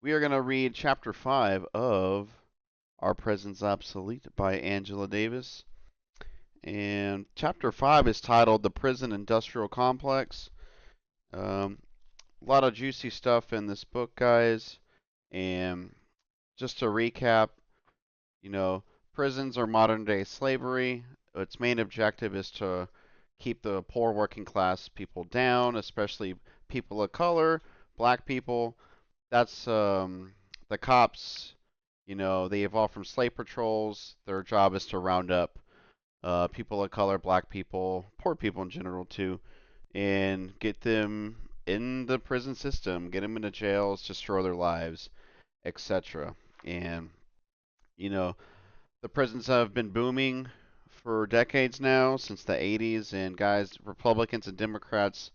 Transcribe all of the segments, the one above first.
We are going to read Chapter 5 of Our Prisons Obsolete by Angela Davis. And Chapter 5 is titled The Prison Industrial Complex. Um, a lot of juicy stuff in this book, guys. And just to recap, you know, prisons are modern day slavery. Its main objective is to keep the poor working class people down, especially people of color, black people. That's the cops. They evolved from slave patrols. Their job is to round up people of color, black people, poor people in general too, and get them in the prison system, get them into jails, destroy their lives, etc. And you know, the prisons have been booming for decades now, since the 80s. And guys, Republicans and Democrats,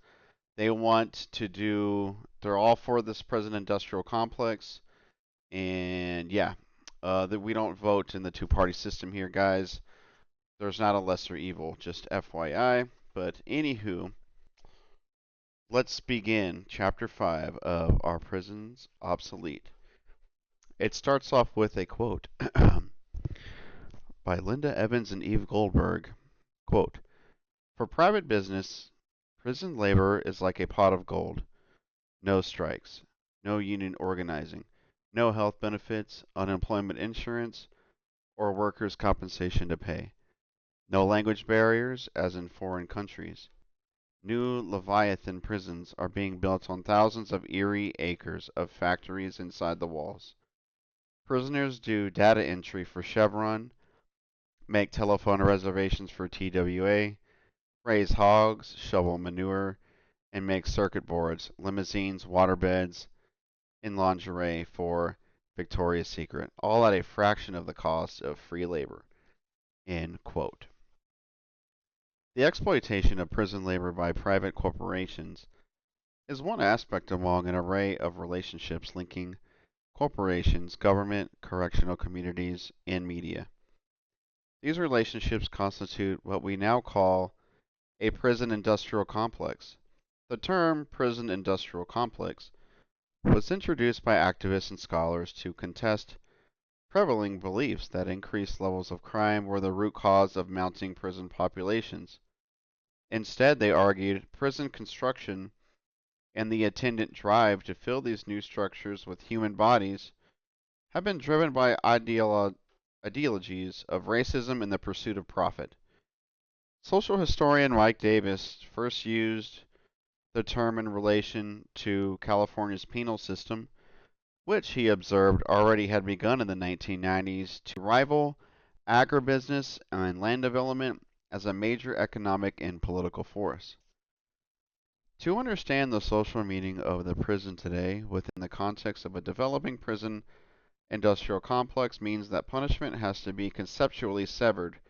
they want to do. They're all for this prison industrial complex. And yeah, that we don't vote in the two-party system here, guys. There's not a lesser evil, just FYI. But anywho, let's begin Chapter 5 of Our Prisons Obsolete. It starts off with a quote by Linda Evans and Eve Goldberg. Quote, "For private business, prison labor is like a pot of gold. No strikes, no union organizing, no health benefits, unemployment insurance, or workers' compensation to pay. No language barriers, as in foreign countries. New Leviathan prisons are being built on thousands of eerie acres of factories inside the walls. Prisoners do data entry for Chevron, make telephone reservations for TWA, raise hogs, shovel manure, and make circuit boards, limousines, waterbeds, and lingerie for Victoria's Secret, all at a fraction of the cost of free labor." End quote. The exploitation of prison labor by private corporations is one aspect among an array of relationships linking corporations, government, correctional communities, and media. These relationships constitute what we now call a prison industrial complex. The term prison industrial complex was introduced by activists and scholars to contest prevailing beliefs that increased levels of crime were the root cause of mounting prison populations. Instead, they argued, prison construction and the attendant drive to fill these new structures with human bodies have been driven by ideologies of racism and the pursuit of profit. Social historian Mike Davis first used the term in relation to California's penal system, which he observed already had begun in the 1990s to rival agribusiness and land development as a major economic and political force. To understand the social meaning of the prison today within the context of a developing prison industrial complex means that punishment has to be conceptually severed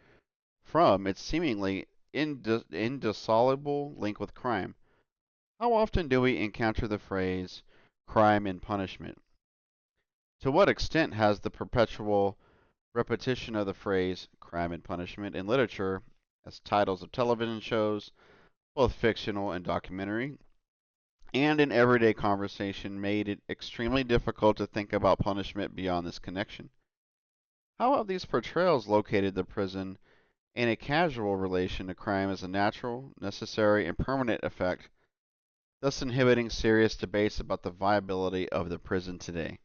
from its seemingly indissoluble link with crime. How often do we encounter the phrase crime and punishment? To what extent has the perpetual repetition of the phrase crime and punishment in literature as titles of television shows, both fictional and documentary, and in everyday conversation made it extremely difficult to think about punishment beyond this connection? How have these portrayals located the prison in a casual relation to crime as a natural, necessary, and permanent effect, thus inhibiting serious debates about the viability of the prison today?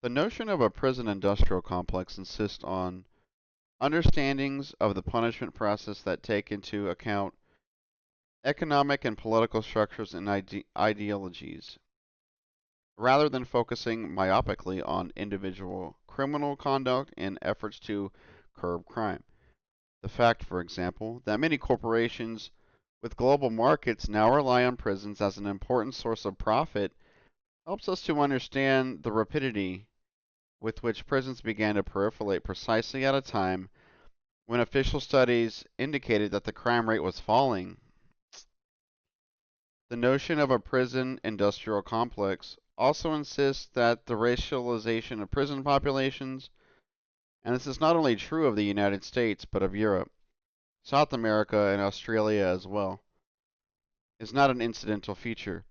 The notion of a prison industrial complex insists on understandings of the punishment process that take into account economic and political structures and ideologies, rather than focusing myopically on individual criminal conduct and efforts to curb crime. The fact, for example, that many corporations with global markets now rely on prisons as an important source of profit helps us to understand the rapidity with which prisons began to proliferate precisely at a time when official studies indicated that the crime rate was falling. The notion of a prison industrial complex also insists that the racialization of prison populations, and this is not only true of the United States but of Europe, South America, and Australia as well, is not an incidental feature.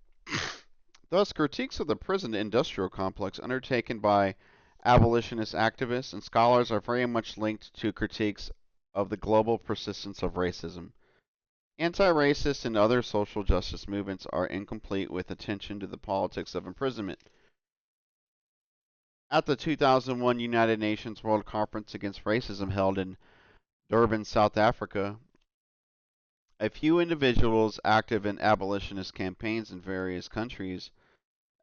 Thus, critiques of the prison industrial complex undertaken by abolitionist activists and scholars are very much linked to critiques of the global persistence of racism. Anti-racist and other social justice movements are incomplete with attention to the politics of imprisonment. At the 2001 United Nations World Conference Against Racism held in Durban, South Africa, a few individuals active in abolitionist campaigns in various countries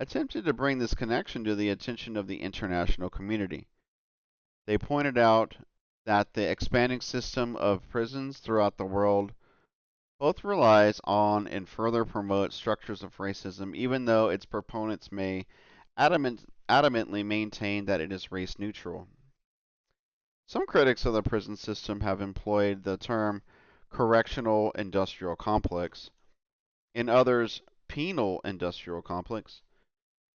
attempted to bring this connection to the attention of the international community. They pointed out that the expanding system of prisons throughout the world both relies on and further promote structures of racism, even though its proponents may adamantly maintain that it is race neutral. Some critics of the prison system have employed the term correctional industrial complex, and others penal industrial complex.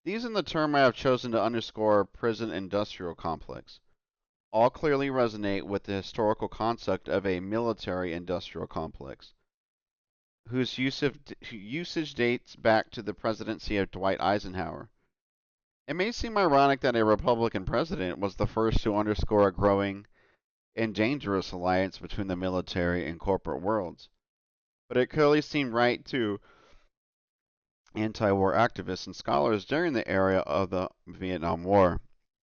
These in the term I have chosen to underscore prison industrial complex. All clearly resonate with the historical concept of a military industrial complex, whose usage dates back to the presidency of Dwight Eisenhower. It may seem ironic that a Republican president was the first to underscore a growing and dangerous alliance between the military and corporate worlds, but it clearly seemed right to anti-war activists and scholars during the era of the Vietnam War.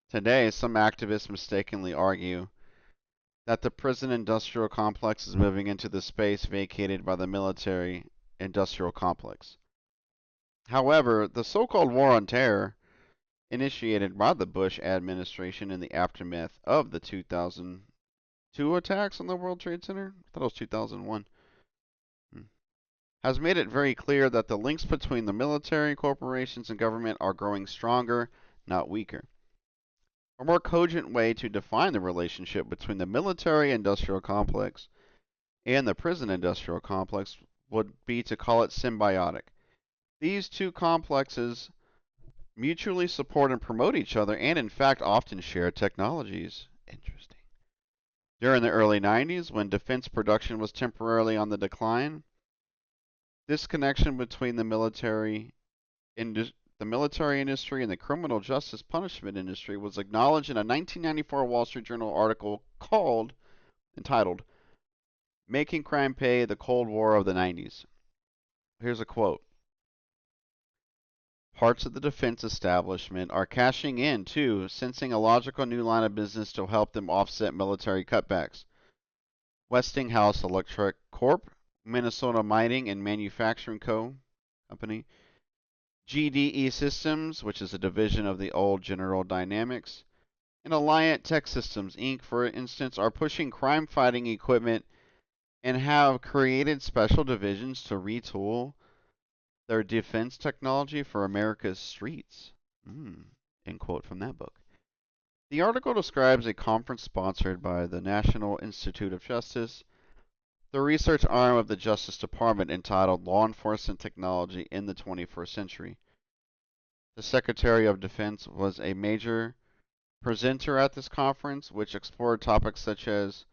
Today, some activists mistakenly argue that the prison industrial complex is moving into the space vacated by the military industrial complex. However, the so-called war on terror, initiated by the Bush administration in the aftermath of the 2002 attacks on the World Trade Center, I thought it was 2001, has made it very clear that the links between the military, corporations, and government are growing stronger, not weaker. A more cogent way to define the relationship between the military industrial complex and the prison industrial complex would be to call it symbiotic. These two complexes mutually support and promote each other and, in fact, often share technologies. Interesting. During the early 90s, when defense production was temporarily on the decline, this connection between the military industry and the criminal justice punishment industry was acknowledged in a 1994 Wall Street Journal article entitled Making Crime Pay: The Cold War of the 90s. Here's a quote. Parts of the defense establishment are cashing in, too, sensing a logical new line of business to help them offset military cutbacks. Westinghouse Electric Corp., Minnesota Mining and Manufacturing Company, GDE Systems, which is a division of the old General Dynamics, and Alliant Tech Systems, Inc., for instance, are pushing crime-fighting equipment and have created special divisions to retool their defense technology for America's streets. End quote from that book. The article describes a conference sponsored by the National Institute of Justice, the research arm of the Justice Department, entitled Law Enforcement Technology in the 21st Century. The Secretary of Defense was a major presenter at this conference, which explored topics such as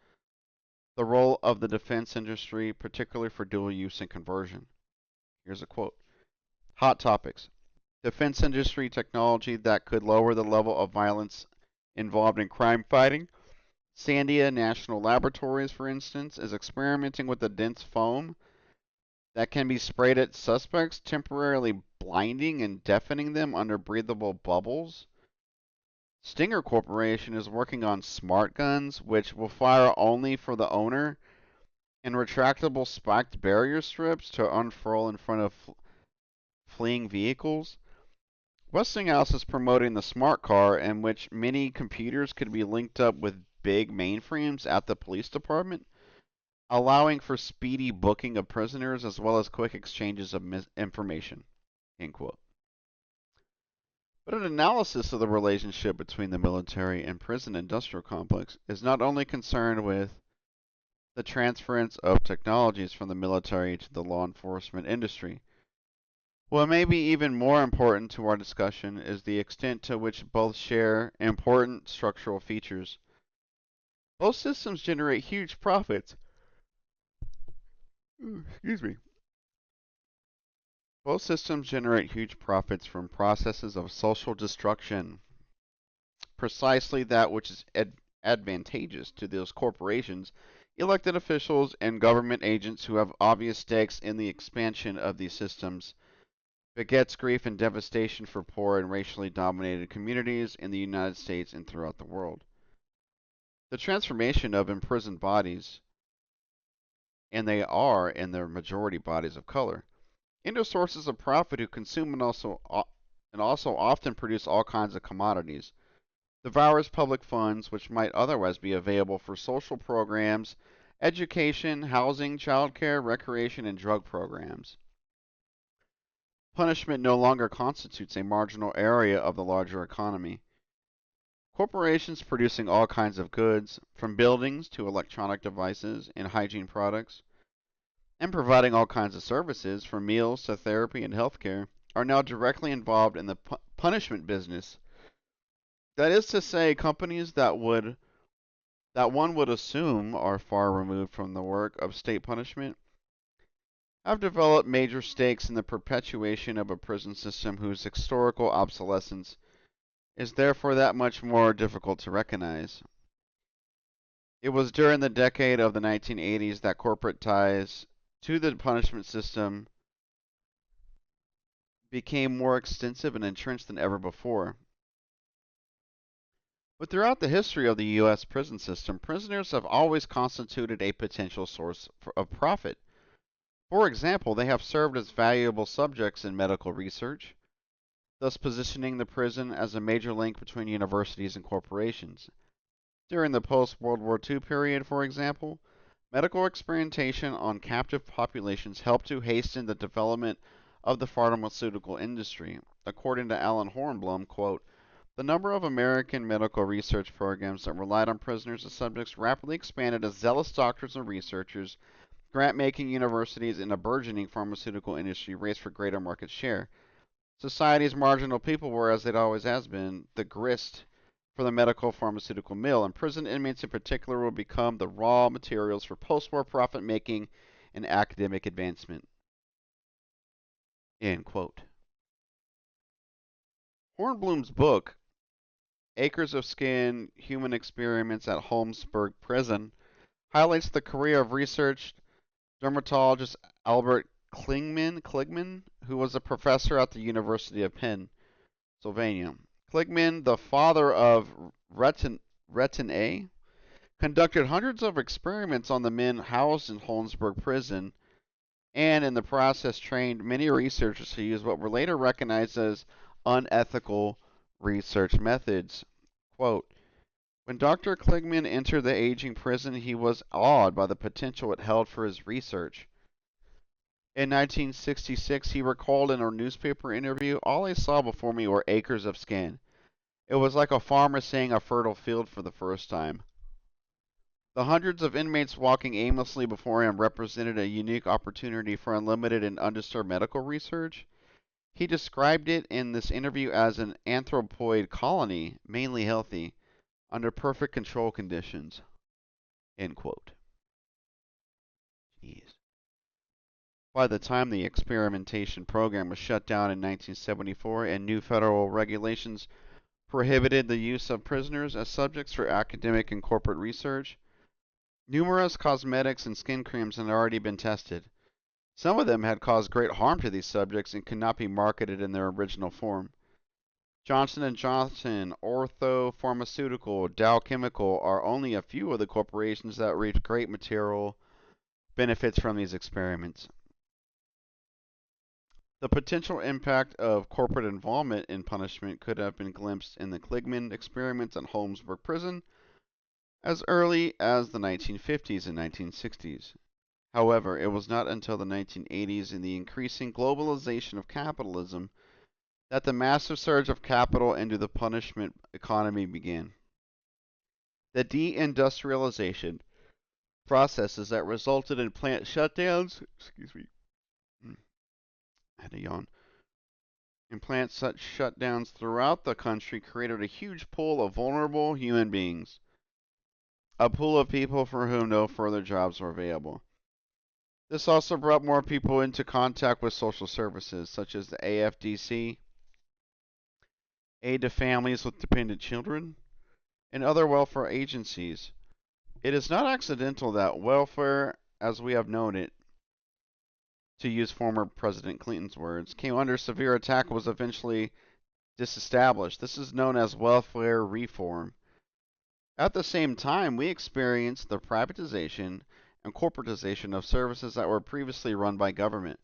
the role of the defense industry, particularly for dual use and conversion. Here's a quote. Hot topics. Defense industry technology that could lower the level of violence involved in crime fighting. Sandia National Laboratories, for instance, is experimenting with a dense foam that can be sprayed at suspects, temporarily blinding and deafening them under breathable bubbles. Stinger Corporation is working on smart guns, which will fire only for the owner, and retractable spiked barrier strips to unfurl in front of fleeing vehicles. Westinghouse is promoting the smart car, in which many computers could be linked up with big mainframes at the police department, allowing for speedy booking of prisoners as well as quick exchanges of information. End quote. But an analysis of the relationship between the military and prison industrial complex is not only concerned with the transference of technologies from the military to the law enforcement industry. What may be even more important to our discussion is the extent to which both share important structural features. Both systems generate huge profits. Excuse me. Both systems generate huge profits from processes of social destruction, precisely that which is advantageous to those corporations, elected officials, and government agents who have obvious stakes in the expansion of these systems, begets grief and devastation for poor and racially dominated communities in the United States and throughout the world. The transformation of imprisoned bodies, and they are in their majority bodies of color, into sources of profit who consume and also often produce all kinds of commodities, devours public funds which might otherwise be available for social programs, education, housing, childcare, recreation, and drug programs. Punishment no longer constitutes a marginal area of the larger economy. Corporations producing all kinds of goods, from buildings to electronic devices and hygiene products, and providing all kinds of services, from meals to therapy and healthcare, are now directly involved in the punishment business. That is to say, companies that one would assume are far removed from the work of state punishment have developed major stakes in the perpetuation of a prison system whose historical obsolescence is therefore that much more difficult to recognize. It was during the decade of the 1980s that corporate ties to the punishment system became more extensive and entrenched than ever before. But throughout the history of the U.S. prison system, prisoners have always constituted a potential source of profit. For example, they have served as valuable subjects in medical research, thus positioning the prison as a major link between universities and corporations. During the post World War II period, for example, medical experimentation on captive populations helped to hasten the development of the pharmaceutical industry. According to Alan Hornblum, quote, the number of American medical research programs that relied on prisoners as subjects rapidly expanded as zealous doctors and researchers, grant-making universities, and a burgeoning pharmaceutical industry raced for greater market share. Society's marginal people were, as it always has been, the grist for the medical pharmaceutical mill, and prison inmates in particular will become the raw materials for post-war profit making and academic advancement. End quote. Hornblum's book, Acres of Skin Human Experiments at Holmesburg Prison, highlights the career of research dermatologist Albert Kligman, who was a professor at the University of Pennsylvania. Kligman, the father of retin-A, conducted hundreds of experiments on the men housed in Holmesburg Prison, and in the process trained many researchers to use what were later recognized as unethical research methods. Quote, when Dr. Kligman entered the aging prison, he was awed by the potential it held for his research. In 1966, he recalled in a newspaper interview, all I saw before me were acres of skin. It was like a farmer seeing a fertile field for the first time. The hundreds of inmates walking aimlessly before him represented a unique opportunity for unlimited and undisturbed medical research. He described it in this interview as an anthropoid colony, mainly healthy, under perfect control conditions. End quote. Jeez. By the time the experimentation program was shut down in 1974 and new federal regulations prohibited the use of prisoners as subjects for academic and corporate research, numerous cosmetics and skin creams had already been tested. Some of them had caused great harm to these subjects and could not be marketed in their original form. Johnson & Johnson, Ortho Pharmaceutical, Dow Chemical are only a few of the corporations that reaped great material benefits from these experiments. The potential impact of corporate involvement in punishment could have been glimpsed in the Kligman experiments at Holmesburg Prison as early as the 1950s and 1960s. However, it was not until the 1980s and the increasing globalization of capitalism that the massive surge of capital into the punishment economy began. The deindustrialization processes that resulted in plant shutdowns, I had to yawn, and plant such shutdowns throughout the country created a huge pool of vulnerable human beings, a pool of people for whom no further jobs were available. This also brought more people into contact with social services, such as the AFDC, Aid to Families with Dependent Children, and other welfare agencies. It is not accidental that welfare, as we have known it, to use former President Clinton's words, came under severe attack and was eventually disestablished. This is known as welfare reform. At the same time, we experienced the privatization and corporatization of services that were previously run by government.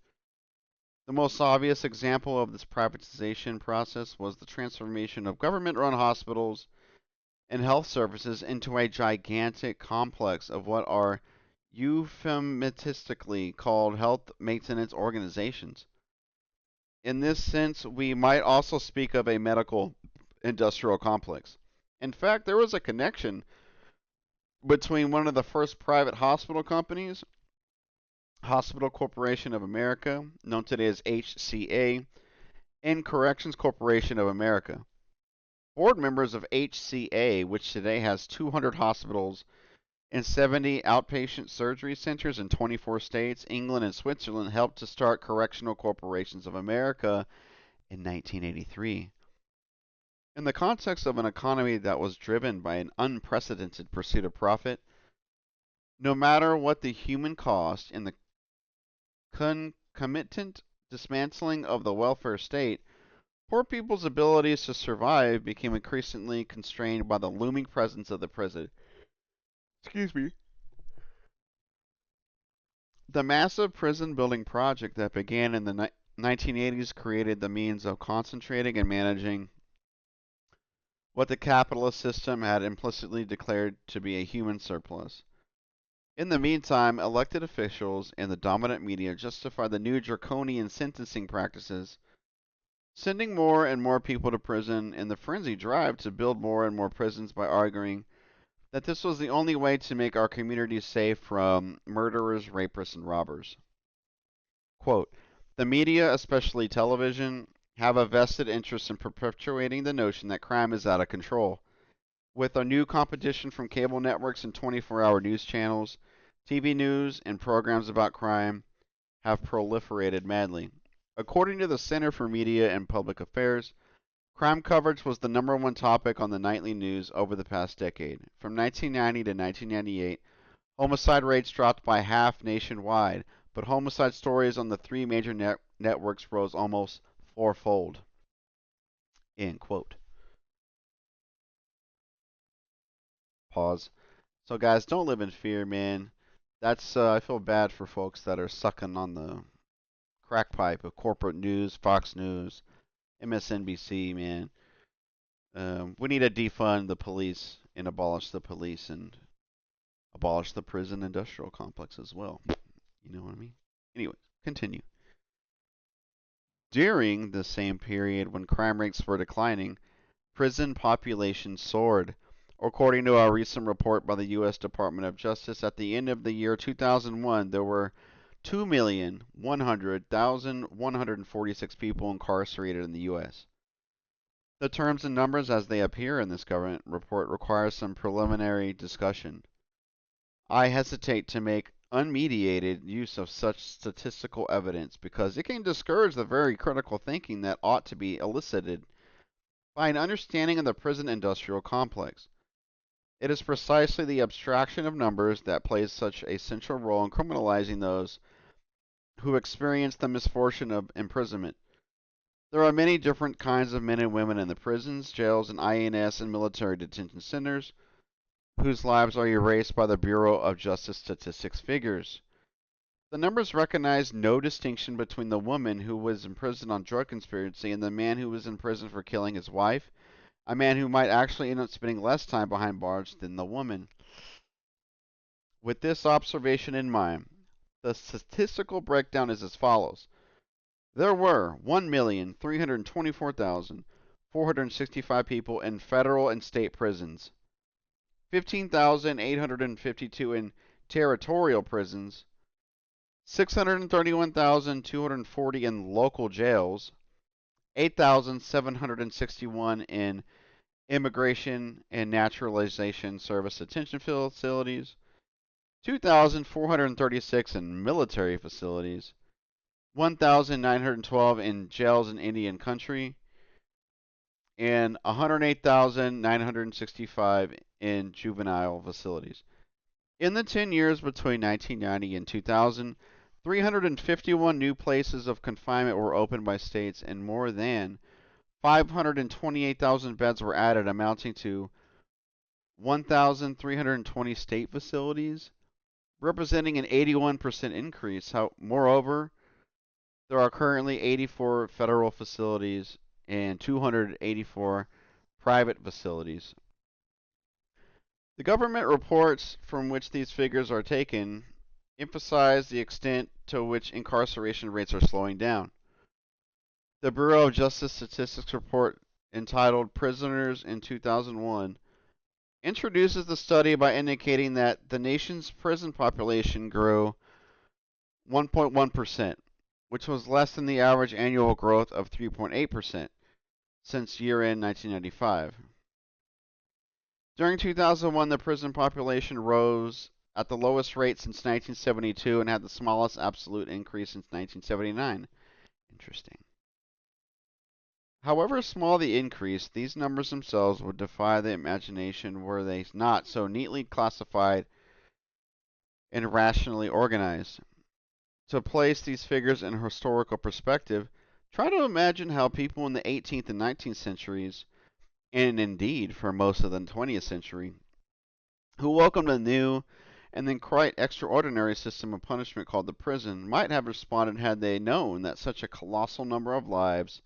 The most obvious example of this privatization process was the transformation of government run hospitals and health services into a gigantic complex of what are euphemistically called health maintenance organizations. In this sense, we might also speak of a medical industrial complex. In fact, there was a connection between one of the first private hospital companies, Hospital Corporation of America, known today as HCA, and Corrections Corporation of America. Board members of HCA, which today has 200 hospitals and 70 outpatient surgery centers in 24 states, England, and Switzerland, helped to start Correctional Corporations of America in 1983. In the context of an economy that was driven by an unprecedented pursuit of profit, no matter what the human cost in the concomitant dismantling of the welfare state, poor people's abilities to survive became increasingly constrained by the looming presence of the prison. Excuse me. The massive prison building project that began in the 1980s created the means of concentrating and managing what the capitalist system had implicitly declared to be a human surplus. In the meantime, elected officials and the dominant media justified the new draconian sentencing practices, sending more and more people to prison in the frenzied drive to build more and more prisons by arguing that this was the only way to make our communities safe from murderers, rapists, and robbers. Quote, the media, especially television, have a vested interest in perpetuating the notion that crime is out of control. With a new competition from cable networks and 24-hour news channels, TV news and programs about crime have proliferated madly. According to the Center for Media and Public Affairs, crime coverage was the number one topic on the nightly news over the past decade. From 1990 to 1998, homicide rates dropped by half nationwide, but homicide stories on the three major networks rose almost fourfold. End quote. Pause. So, guys, don't live in fear, man. That's I feel bad for folks that are sucking on the crack pipe of corporate news, Fox News, MSNBC, man. We need to defund the police and abolish the police and abolish the prison industrial complex as well. You know what I mean? Anyway, continue. During the same period when crime rates were declining, prison population soared. According to a recent report by the U.S. Department of Justice, at the end of the year 2001, there were 2,100,146 people incarcerated in the U.S. The terms and numbers as they appear in this government report require some preliminary discussion. I hesitate to make unmediated use of such statistical evidence because it can discourage the very critical thinking that ought to be elicited by an understanding of the prison industrial complex. It is precisely the abstraction of numbers that plays such a central role in criminalizing those who experience the misfortune of imprisonment. There are many different kinds of men and women in the prisons, jails, and INS and military detention centers whose lives are erased by the Bureau of Justice Statistics figures. The numbers recognize no distinction between the woman who was in prison on drug conspiracy and the man who was in prison for killing his wife, a man who might actually end up spending less time behind bars than the woman. With this observation in mind, the statistical breakdown is as follows. There were 1,324,465 people in federal and state prisons, 15,852 in territorial prisons, 631,240 in local jails, 8,761 in Immigration and Naturalization Service detention facilities, 2,436 in military facilities, 1,912 in jails in Indian country, and 108,965 in juvenile facilities. In the 10 years between 1990 and 2000, 351 new places of confinement were opened by states, and more than 528,000 beds were added, amounting to 1,320 state facilities, representing an 81% increase. Moreover, there are currently 84 federal facilities and 284 private facilities. The government reports from which these figures are taken emphasize the extent to which incarceration rates are slowing down. The Bureau of Justice Statistics report entitled Prisoners in 2001 introduces the study by indicating that the nation's prison population grew 1.1%, which was less than the average annual growth of 3.8% since year-end 1995. During 2001, the prison population rose at the lowest rate since 1972 and had the smallest absolute increase since 1979. Interesting. However small the increase, these numbers themselves would defy the imagination were they not so neatly classified and rationally organized. To place these figures in historical perspective, try to imagine how people in the 18th and 19th centuries, and indeed for most of the 20th century, who welcomed a new and then quite extraordinary system of punishment called the prison, might have responded had they known that such a colossal number of lives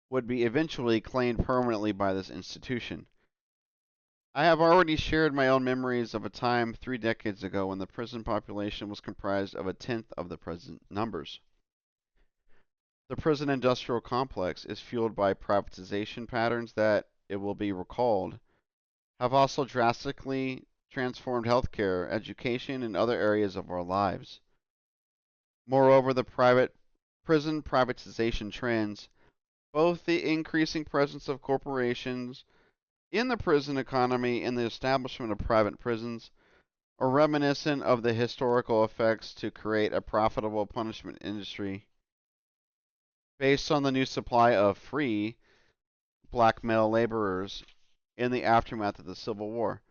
would be eventually claimed permanently by this institution. I have already shared my own memories of a time 3 decades ago when the prison population was comprised of a tenth of the present numbers. The prison industrial complex is fueled by privatization patterns that, it will be recalled, have also drastically transformed healthcare, education, and other areas of our lives. Moreover, the private prison privatization trends, both the increasing presence of corporations in the prison economy and the establishment of private prisons, are reminiscent of the historical effects to create a profitable punishment industry based on the new supply of free black male laborers in the aftermath of the Civil War.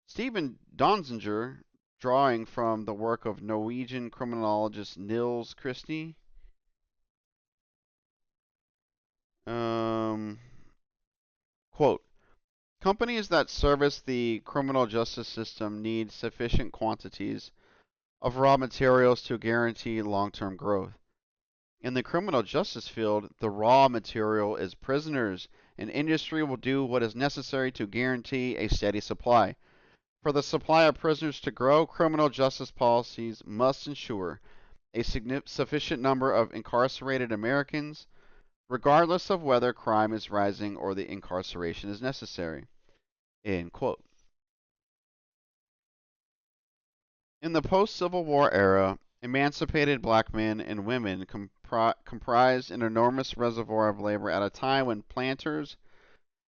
Stephen Donziger, drawing from the work of Norwegian criminologist Nils Christie, quote, companies that service the criminal justice system need sufficient quantities of raw materials to guarantee long-term growth. In the criminal justice field, the raw material is prisoners, and industry will do what is necessary to guarantee a steady supply. For the supply of prisoners to grow, criminal justice policies must ensure a sufficient number of incarcerated Americans, regardless of whether crime is rising or the incarceration is necessary. End quote. In the post-Civil War era, emancipated black men and women comprised an enormous reservoir of labor at a time when planters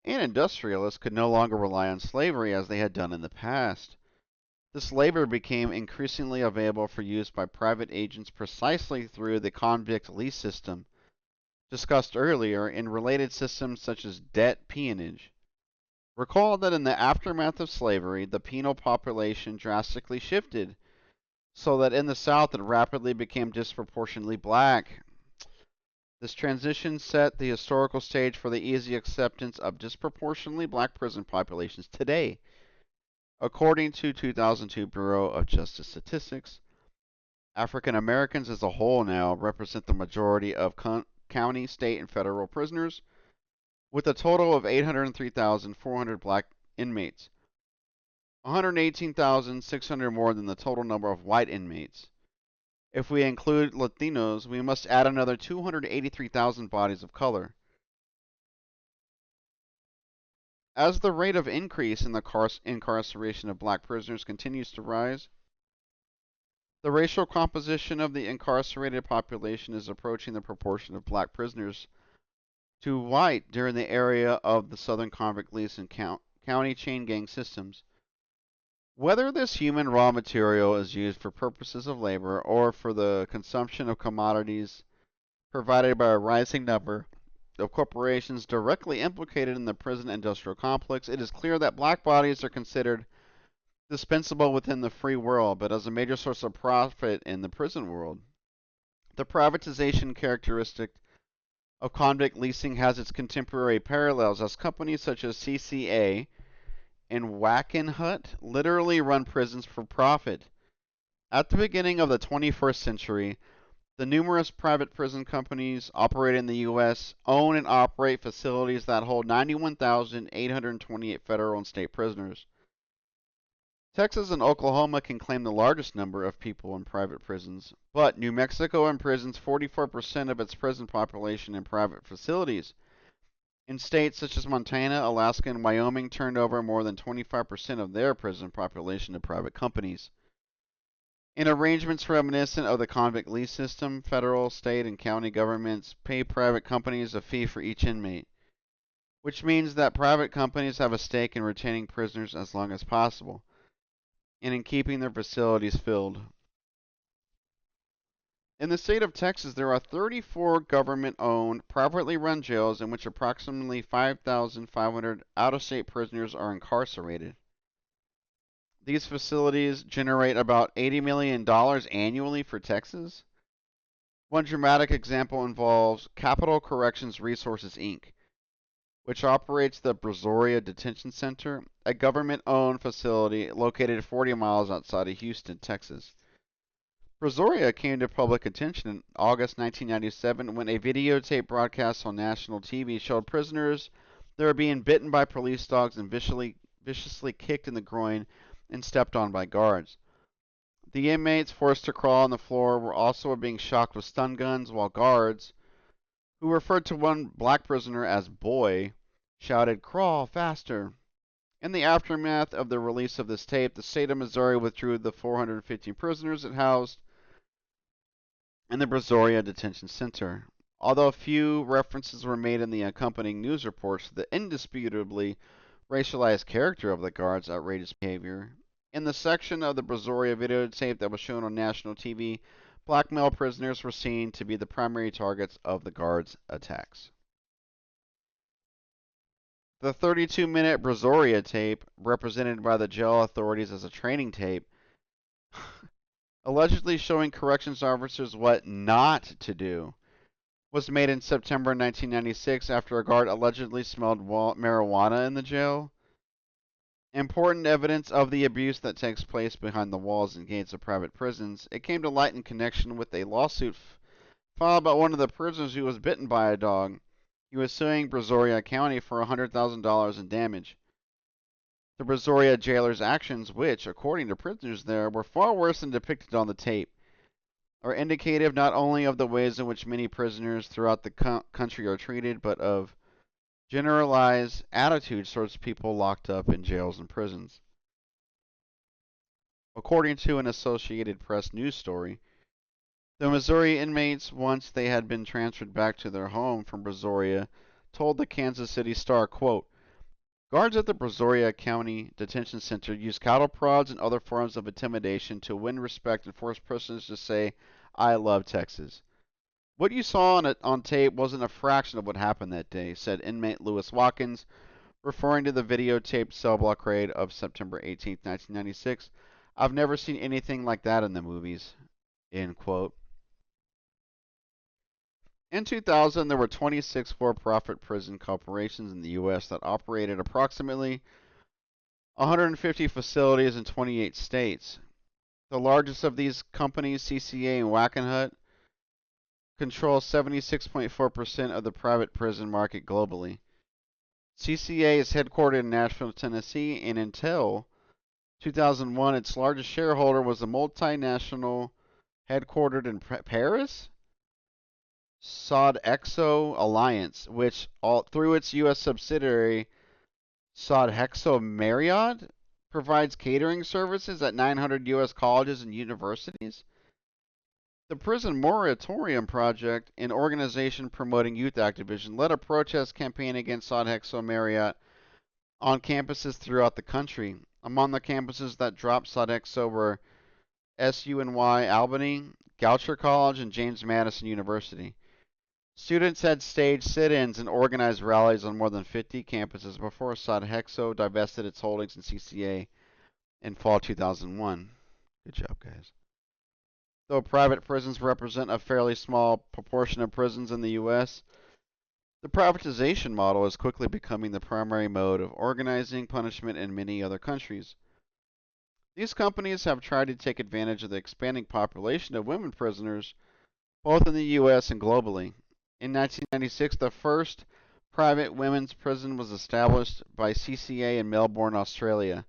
and industrialists could no longer rely on slavery as they had done in the past. This labor became increasingly available for use by private agents precisely through the convict lease system discussed earlier and related systems such as debt peonage. Recall that in the aftermath of slavery, the penal population drastically shifted, so that in the South it rapidly became disproportionately black. This transition set the historical stage for the easy acceptance of disproportionately black prison populations today. According to 2002 Bureau of Justice Statistics, African Americans as a whole now represent the majority of county, state, and federal prisoners, with a total of 803,400 black inmates, 118,600 more than the total number of white inmates. If we include Latinos, we must add another 283,000 bodies of color. As the rate of increase in the incarceration of black prisoners continues to rise, the racial composition of the incarcerated population is approaching the proportion of black prisoners to white during the era of the Southern convict lease and county chain gang systems. Whether this human raw material is used for purposes of labor or for the consumption of commodities provided by a rising number of corporations directly implicated in the prison industrial complex, it is clear that black bodies are considered dispensable within the free world, but as a major source of profit in the prison world. The privatization characteristic of convict leasing has its contemporary parallels, as companies such as CCA and Wackenhut literally run prisons for profit. At the beginning of the 21st century, the numerous private prison companies operating in the U.S. own and operate facilities that hold 91,828 federal and state prisoners. Texas and Oklahoma can claim the largest number of people in private prisons, but New Mexico imprisons 44% of its prison population in private facilities. In states such as Montana, Alaska, and Wyoming turned over more than 25% of their prison population to private companies. In arrangements reminiscent of the convict lease system, federal, state, and county governments pay private companies a fee for each inmate, which means that private companies have a stake in retaining prisoners as long as possible and in keeping their facilities filled. In the state of Texas, there are 34 government owned, privately run jails in which approximately 5,500 out of state prisoners are incarcerated. These facilities generate about $80 million annually for Texas. One dramatic example involves Capital Corrections Resources, Inc., which operates the Brazoria Detention Center, a government owned facility located 40 miles outside of Houston, Texas. Brazoria came to public attention in August 1997 when a videotape broadcast on national TV showed prisoners that were being bitten by police dogs and viciously kicked in the groin and stepped on by guards. The inmates forced to crawl on the floor were also being shocked with stun guns, while guards, who referred to one black prisoner as Boy, shouted, "Crawl faster." In the aftermath of the release of this tape, the state of Missouri withdrew the 450 prisoners it housed in the Brazoria Detention Center. Although few references were made in the accompanying news reports to the indisputably racialized character of the guards' outrageous behavior, in the section of the Brazoria videotape that was shown on national TV, black male prisoners were seen to be the primary targets of the guards' attacks. The 32-minute Brazoria tape, represented by the jail authorities as a training tape, allegedly showing corrections officers what not to do, was made in September 1996 after a guard allegedly smelled marijuana in the jail. Important evidence of the abuse that takes place behind the walls and gates of private prisons. It came to light in connection with a lawsuit filed by one of the prisoners who was bitten by a dog. He was suing Brazoria County for $100,000 in damage. The Brazoria jailer's actions, which, according to prisoners there, were far worse than depicted on the tape, are indicative not only of the ways in which many prisoners throughout the country are treated, but of generalized attitudes towards people locked up in jails and prisons. According to an Associated Press news story, the Missouri inmates, once they had been transferred back to their home from Brazoria, told the Kansas City Star, quote, "Guards at the Brazoria County Detention Center use cattle prods and other forms of intimidation to win respect and force prisoners to say, 'I love Texas.' What you saw on tape wasn't a fraction of what happened that day," said inmate Lewis Watkins, referring to the videotaped cell block raid of September 18, 1996. "I've never seen anything like that in the movies." End quote. In 2000, there were 26 for-profit prison corporations in the U.S. that operated approximately 150 facilities in 28 states. The largest of these companies, CCA and Wackenhut, control 76.4% of the private prison market globally. CCA is headquartered in Nashville, Tennessee, and until 2001, its largest shareholder was a multinational headquartered in Paris, Sodexo Alliance, which, through its U.S. subsidiary, Sodexo Marriott, provides catering services at 900 U.S. colleges and universities. The Prison Moratorium Project, an organization promoting youth activism, led a protest campaign against Sodexo Marriott on campuses throughout the country. Among the campuses that dropped Sodexo were SUNY Albany, Goucher College, and James Madison University. Students had staged sit-ins and organized rallies on more than 50 campuses before Sodexo divested its holdings in CCA in fall 2001. Good job, guys. Though private prisons represent a fairly small proportion of prisons in the U.S., the privatization model is quickly becoming the primary mode of organizing punishment in many other countries. These companies have tried to take advantage of the expanding population of women prisoners, both in the U.S. and globally. In 1996, the first private women's prison was established by CCA in Melbourne, Australia.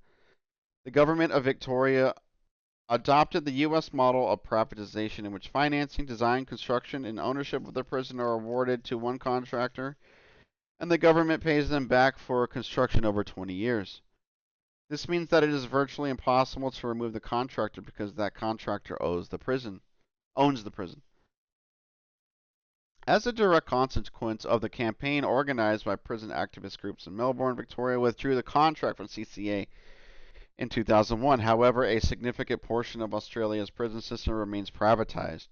The government of Victoria adopted the U.S. model of privatization in which financing, design, construction, and ownership of the prison are awarded to one contractor, and the government pays them back for construction over 20 years. This means that it is virtually impossible to remove the contractor because that contractor owns the prison. As a direct consequence of the campaign organized by prison activist groups in Melbourne, Victoria withdrew the contract from CCA in 2001. However, a significant portion of Australia's prison system remains privatized.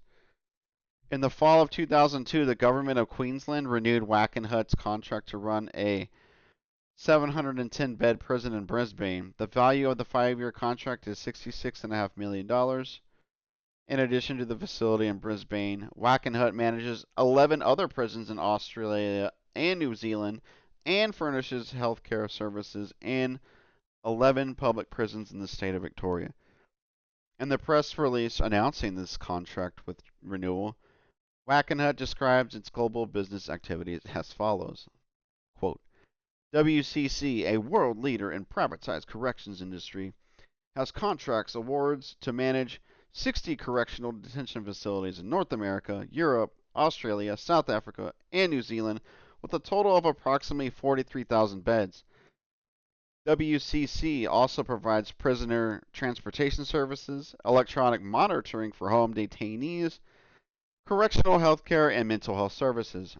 In the fall of 2002, the government of Queensland renewed Wackenhut's contract to run a 710-bed prison in Brisbane. The value of the 5-year contract is $66.5 million. In addition to the facility in Brisbane, Wackenhut manages 11 other prisons in Australia and New Zealand and furnishes healthcare services in 11 public prisons in the state of Victoria. In the press release announcing this contract with renewal, Wackenhut describes its global business activities as follows. Quote, WCC, a world leader in privatized corrections industry, has contracts awards to manage 60 correctional detention facilities in North America, Europe, Australia, South Africa, and New Zealand with a total of approximately 43,000 beds. WCC also provides prisoner transportation services, electronic monitoring for home detainees, correctional health care, and mental health services.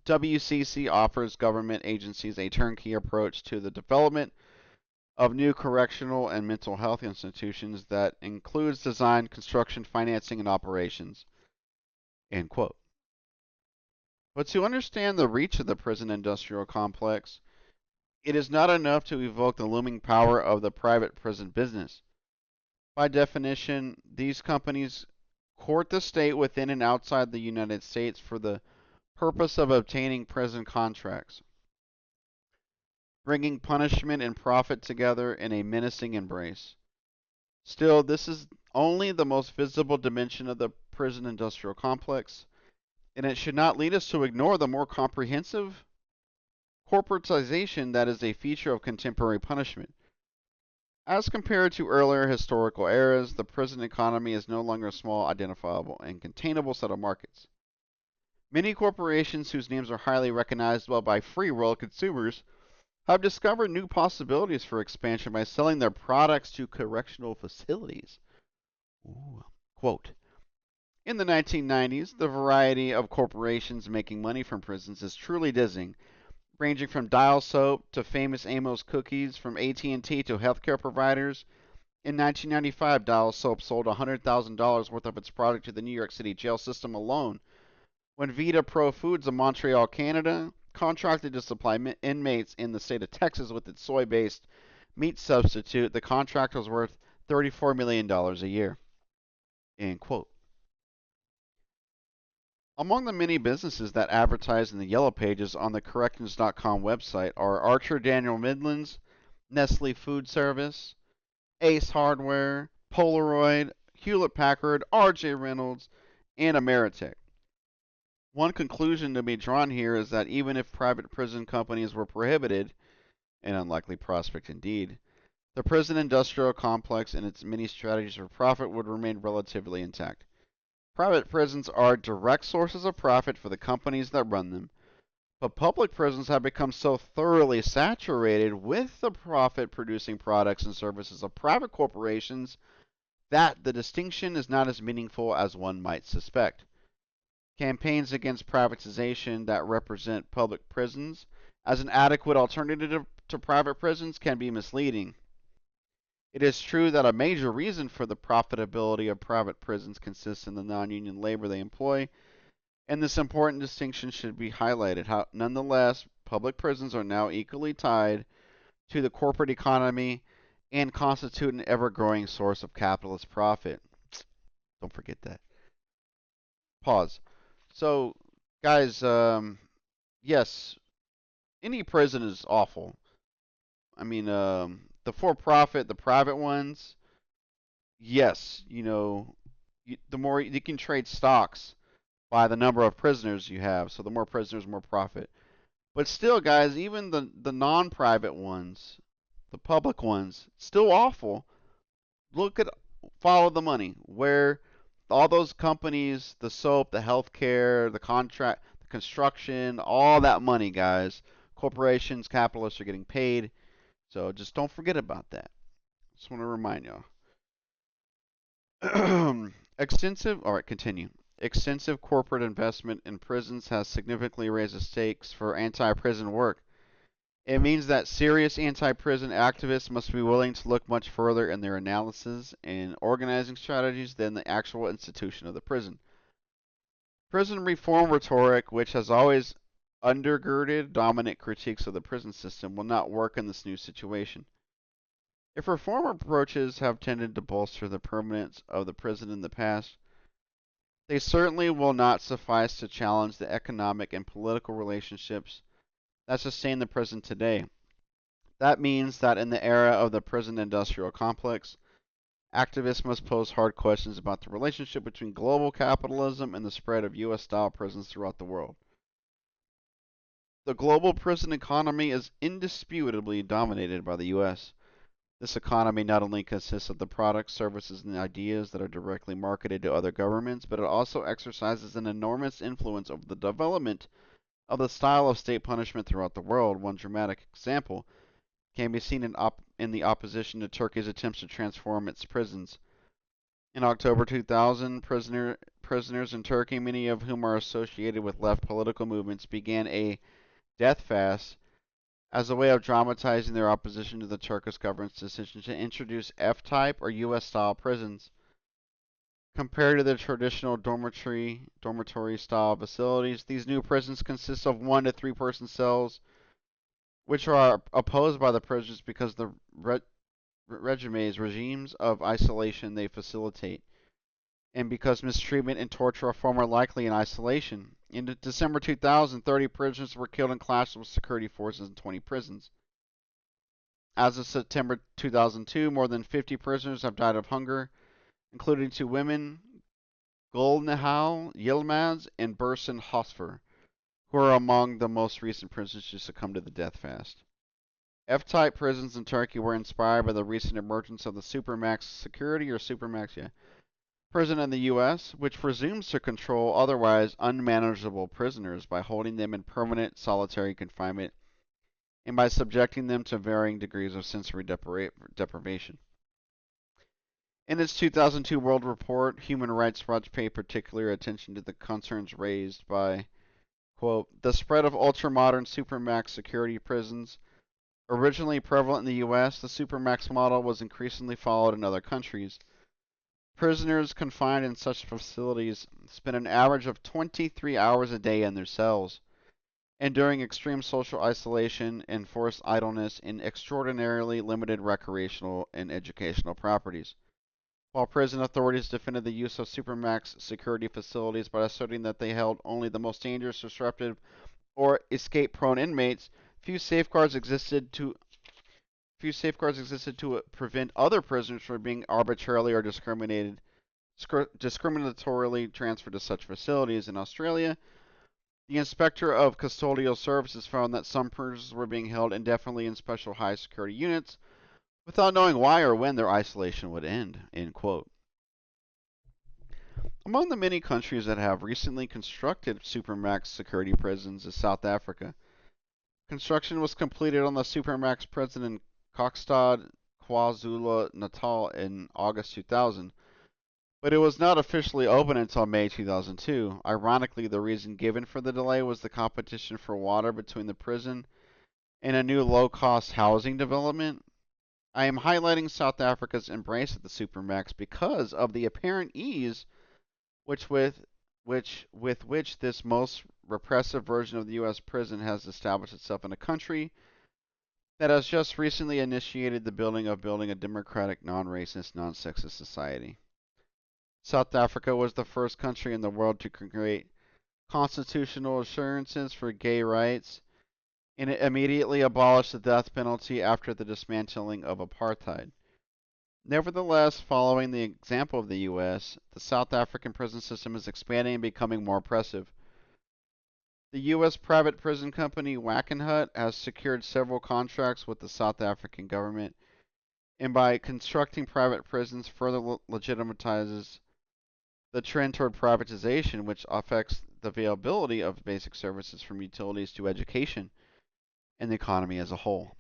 WCC offers government agencies a turnkey approach to the development of new correctional and mental health institutions that includes design, construction, financing, and operations. End quote. But to understand the reach of the prison industrial complex, it is not enough to evoke the looming power of the private prison business. By definition, these companies court the state within and outside the United States for the purpose of obtaining prison contracts, bringing punishment and profit together in a menacing embrace. Still, this is only the most visible dimension of the prison industrial complex, and it should not lead us to ignore the more comprehensive corporatization that is a feature of contemporary punishment. As compared to earlier historical eras, the prison economy is no longer a small, identifiable, and containable set of markets. Many corporations whose names are highly recognizable by free world consumers have discovered new possibilities for expansion by selling their products to correctional facilities. Ooh. Quote, in the 1990s, the variety of corporations making money from prisons is truly dizzying, ranging from Dial Soap to famous Amos cookies, from AT&T to healthcare providers. In 1995, Dial Soap sold $100,000 worth of its product to the New York City jail system alone, when Vita Pro Foods of Montreal, Canada, contracted to supply inmates in the state of Texas with its soy-based meat substitute. The contract was worth $34 million a year. End quote. Among the many businesses that advertise in the Yellow Pages on the Corrections.com website are Archer Daniel Midlands, Nestle Food Service, Ace Hardware, Polaroid, Hewlett Packard, RJ Reynolds, and Ameritech. One conclusion to be drawn here is that even if private prison companies were prohibited, an unlikely prospect indeed, the prison industrial complex and its many strategies for profit would remain relatively intact. Private prisons are direct sources of profit for the companies that run them, but public prisons have become so thoroughly saturated with the profit-producing products and services of private corporations that the distinction is not as meaningful as one might suspect. Campaigns against privatization that represent public prisons as an adequate alternative to private prisons can be misleading. It is true that a major reason for the profitability of private prisons consists in the non-union labor they employ, and this important distinction should be highlighted. Nonetheless, public prisons are now equally tied to the corporate economy and constitute an ever-growing source of capitalist profit. Don't forget that. Pause. So, guys, yes, any prison is awful. I mean, the for-profit, the private ones, yes, the more you can trade stocks by the number of prisoners you have. So the more prisoners, more profit. But still, guys, even the non-private ones, the public ones, still awful. Look at follow the money, where all those companies, the soap, the healthcare, the contract, the construction, all that money, guys, corporations, capitalists are getting paid. So just don't forget about that. Just want to remind y'all. All right, continue. Extensive corporate investment in prisons has significantly raised the stakes for anti-prison work. It means that serious anti-prison activists must be willing to look much further in their analysis and organizing strategies than the actual institution of the prison. Prison reform rhetoric, which has always undergirded dominant critiques of the prison system, will not work in this new situation. If reform approaches have tended to bolster the permanence of the prison in the past, they certainly will not suffice to challenge the economic and political relationships that sustain the prison today. That means that in the era of the prison industrial complex, activists must pose hard questions about the relationship between global capitalism and the spread of US style prisons throughout the world. The global prison economy is indisputably dominated by the US. This economy not only consists of the products, services, and ideas that are directly marketed to other governments, but it also exercises an enormous influence over the development of the style of state punishment throughout the world. One dramatic example can be seen in the opposition to Turkey's attempts to transform its prisons. In October 2000, prisoners in Turkey, many of whom are associated with left political movements, began a death fast as a way of dramatizing their opposition to the Turkish government's decision to introduce F-type or US-style prisons. Compared to the traditional dormitory-style facilities, these new prisons consist of 1 to 3 person cells, which are opposed by the prisoners because of the regimes of isolation they facilitate, and because mistreatment and torture are far more likely in isolation. In December 2000, 30 prisoners were killed in clashes with security forces in 20 prisons. As of September 2002, more than 50 prisoners have died of hunger, including 2 women, Gulnihal Yilmaz and Bursin Hosfer, who are among the most recent prisoners to succumb to the death fast. F-type prisons in Turkey were inspired by the recent emergence of the Supermax security or Supermax, prison in the U.S., which presumes to control otherwise unmanageable prisoners by holding them in permanent solitary confinement and by subjecting them to varying degrees of sensory deprivation. In its 2002 World Report, Human Rights Watch paid particular attention to the concerns raised by, quote, the spread of ultramodern supermax security prisons. Originally prevalent in the U.S., the supermax model was increasingly followed in other countries. Prisoners confined in such facilities spend an average of 23 hours a day in their cells, enduring extreme social isolation, enforced idleness, and extraordinarily limited recreational and educational properties. While prison authorities defended the use of supermax security facilities by asserting that they held only the most dangerous, disruptive, or escape-prone inmates, few safeguards existed to prevent other prisoners from being arbitrarily or discriminatorily transferred to such facilities. In Australia, the Inspector of Custodial Services found that some prisoners were being held indefinitely in special high security units without knowing why or when their isolation would end. End quote. Among the many countries that have recently constructed supermax security prisons is South Africa. Construction was completed on the supermax prison in Kokstad, KwaZulu-Natal in August 2000, but it was not officially open until May 2002. Ironically, the reason given for the delay was the competition for water between the prison and a new low-cost housing development. I am highlighting South Africa's embrace of the supermax because of the apparent ease which with which this most repressive version of the U.S. prison has established itself in a country that has just recently initiated the building a democratic, non-racist, non-sexist society. South Africa was the first country in the world to create constitutional assurances for gay rights, and it immediately abolished the death penalty after the dismantling of apartheid. Nevertheless, following the example of the US, the South African prison system is expanding and becoming more oppressive. The US private prison company Wackenhut has secured several contracts with the South African government, and by constructing private prisons further legitimizes the trend toward privatization, which affects the availability of basic services from utilities to education and the economy as a whole.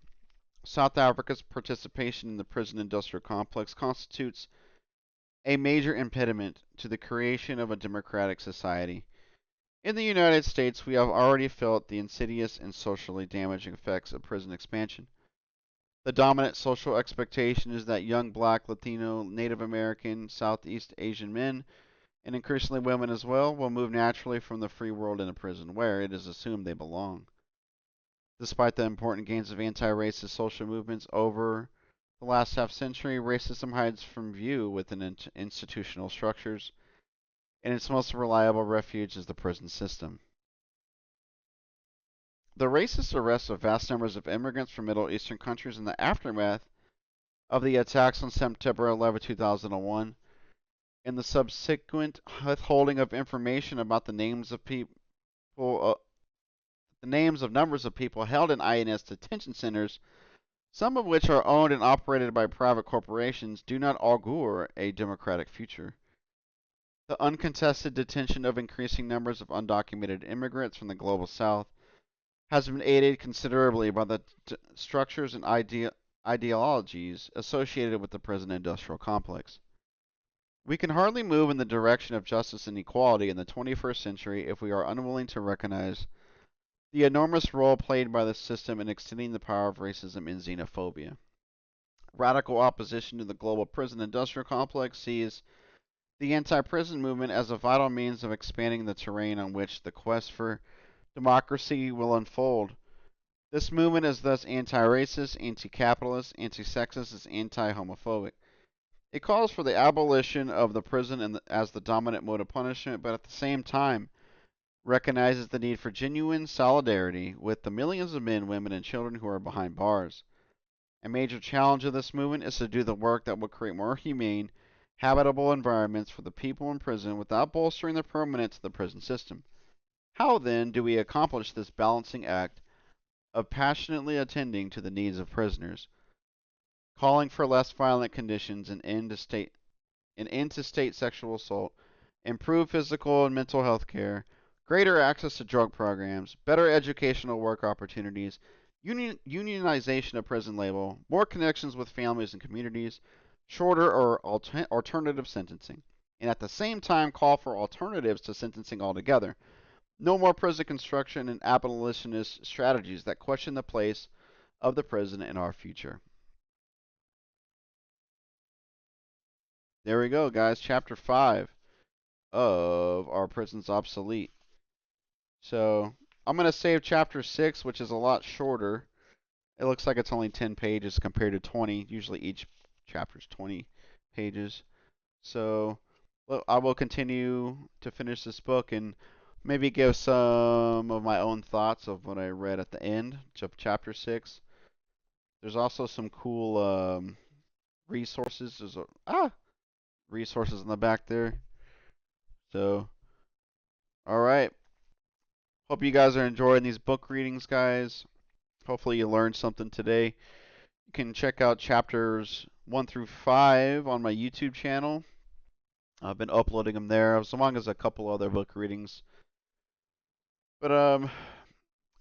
South Africa's participation in the prison industrial complex constitutes a major impediment to the creation of a democratic society. In the United States, we have already felt the insidious and socially damaging effects of prison expansion. The dominant social expectation is that young black, Latino, Native American, Southeast Asian men, and increasingly women as well, will move naturally from the free world into prison, where it is assumed they belong. Despite the important gains of anti-racist social movements over the last half century, racism hides from view within institutional structures, and its most reliable refuge is the prison system. The racist arrest of vast numbers of immigrants from Middle Eastern countries in the aftermath of the attacks on September 11, 2001, and the subsequent withholding of information about uh, the names of numbers of people held in INS detention centers, some of which are owned and operated by private corporations, do not augur a democratic future. The uncontested detention of increasing numbers of undocumented immigrants from the global south has been aided considerably by the structures and ideologies associated with the prison industrial complex. We can hardly move in the direction of justice and equality in the 21st century if we are unwilling to recognize the enormous role played by the system in extending the power of racism and xenophobia. Radical opposition to the global prison industrial complex sees the anti-prison movement as a vital means of expanding the terrain on which the quest for democracy will unfold. This movement is thus anti-racist, anti-capitalist, anti-sexist, and anti-homophobic. It calls for the abolition of the prison as the dominant mode of punishment, but at the same time recognizes the need for genuine solidarity with the millions of men, women, and children who are behind bars. A major challenge of this movement is to do the work that will create more humane, habitable environments for the people in prison without bolstering the permanence of the prison system. How then do we accomplish this balancing act of passionately attending to the needs of prisoners, calling for less violent conditions and end to state sexual assault, improved physical and mental health care, greater access to drug programs, better educational work opportunities, unionization of prison labor, more connections with families and communities, shorter or alternative sentencing, and at the same time call for alternatives to sentencing altogether. No more prison construction and abolitionist strategies that question the place of the prison in our future. There we go, guys. Chapter 5 of our Prisons Obsolete. So I'm going to save chapter 6, which is a lot shorter. It looks like it's only 10 pages compared to 20. Usually each chapter is 20 pages. So I will continue to finish this book and maybe give some of my own thoughts of what I read at the end of chapter 6. There's also some cool resources. Resources in the back there. So, all right. Hope you guys are enjoying these book readings, guys. Hopefully you learned something today. You can check out chapters 1 through 5 on my YouTube channel. I've been uploading them there, as long as a couple other book readings. But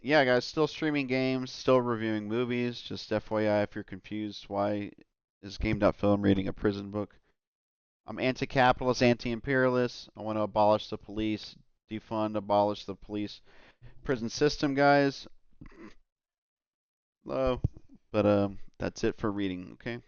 yeah, guys, still streaming games, still reviewing movies. Just FYI, if you're confused, why is Game.film reading a prison book? I'm anti-capitalist, anti-imperialist. I want to abolish the police, defund, abolish the police prison system, guys. Hello. But That's it for reading, okay?